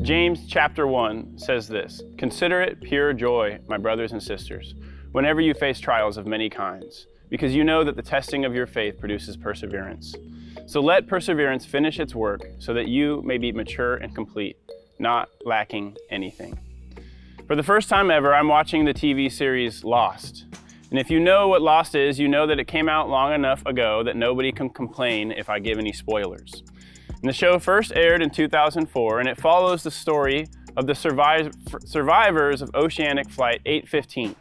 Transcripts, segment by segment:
James chapter 1 says this, "Consider it pure joy, my brothers and sisters, whenever you face trials of many kinds, because you know that the testing of your faith produces perseverance. So let perseverance finish its work so that you may be mature and complete, not lacking anything." For the first time ever, I'm watching the TV series Lost. And if you know what Lost is, you know that it came out long enough ago that nobody can complain if I give any spoilers. And the show first aired in 2004, and it follows the story of the survivors of Oceanic Flight 815.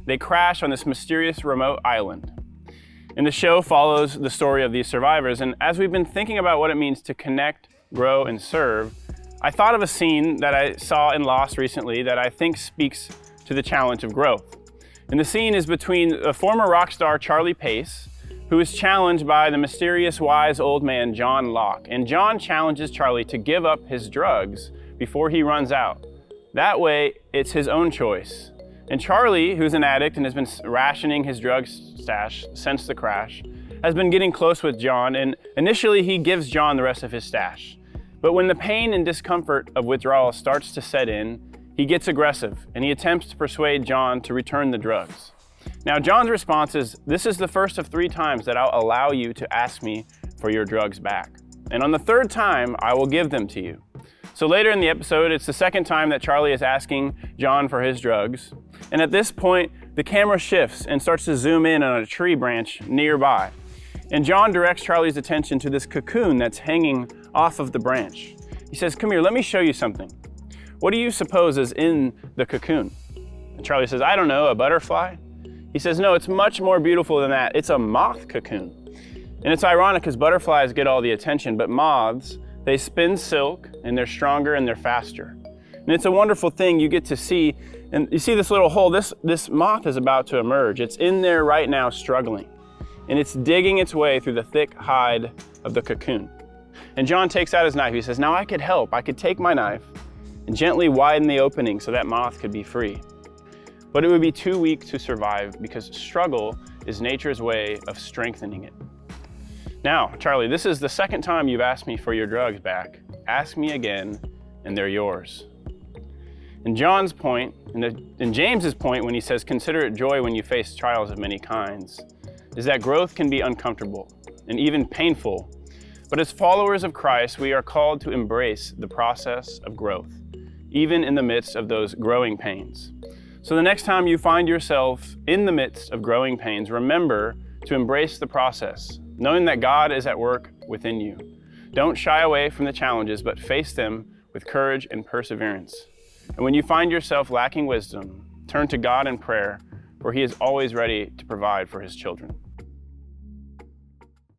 They crash on this mysterious remote island. And the show follows the story of these survivors. And as we've been thinking about what it means to connect, grow, and serve, I thought of a scene that I saw in Lost recently that I think speaks to the challenge of growth. And the scene is between a former rock star, Charlie Pace, who is challenged by the mysterious wise old man, John Locke. And John challenges Charlie to give up his drugs before he runs out. That way, it's his own choice. And Charlie, who's an addict and has been rationing his drug stash since the crash, has been getting close with John, and initially he gives John the rest of his stash. But when the pain and discomfort of withdrawal starts to set in, he gets aggressive and he attempts to persuade John to return the drugs. Now, John's response is, "This is the first of 3 times that I'll allow you to ask me for your drugs back. And on the 3rd time, I will give them to you." So later in the episode, it's the 2nd time that Charlie is asking John for his drugs. And at this point, the camera shifts and starts to zoom in on a tree branch nearby. And John directs Charlie's attention to this cocoon that's hanging off of the branch. He says, "Come here, let me show you something. What do you suppose is in the cocoon?" And Charlie says, "I don't know, a butterfly?" He says, "No, it's much more beautiful than that. It's a moth cocoon." And it's ironic because butterflies get all the attention, but moths, they spin silk and they're stronger and they're faster. And it's a wonderful thing you get to see. And you see this little hole, this moth is about to emerge. It's in there right now struggling. And it's digging its way through the thick hide of the cocoon. And John takes out his knife. He says, "Now I could help. I could take my knife and gently widen the opening so that moth could be free. But it would be too weak to survive because struggle is nature's way of strengthening it." Now, Charlie, this is the 2nd time you've asked me for your drugs back. Ask me again, and they're yours. And John's point, and James's point when he says, "Consider it joy when you face trials of many kinds," is that growth can be uncomfortable and even painful. But as followers of Christ, we are called to embrace the process of growth, even in the midst of those growing pains. So the next time you find yourself in the midst of growing pains, remember to embrace the process, knowing that God is at work within you. Don't shy away from the challenges, but face them with courage and perseverance. And when you find yourself lacking wisdom, turn to God in prayer, for He is always ready to provide for His children.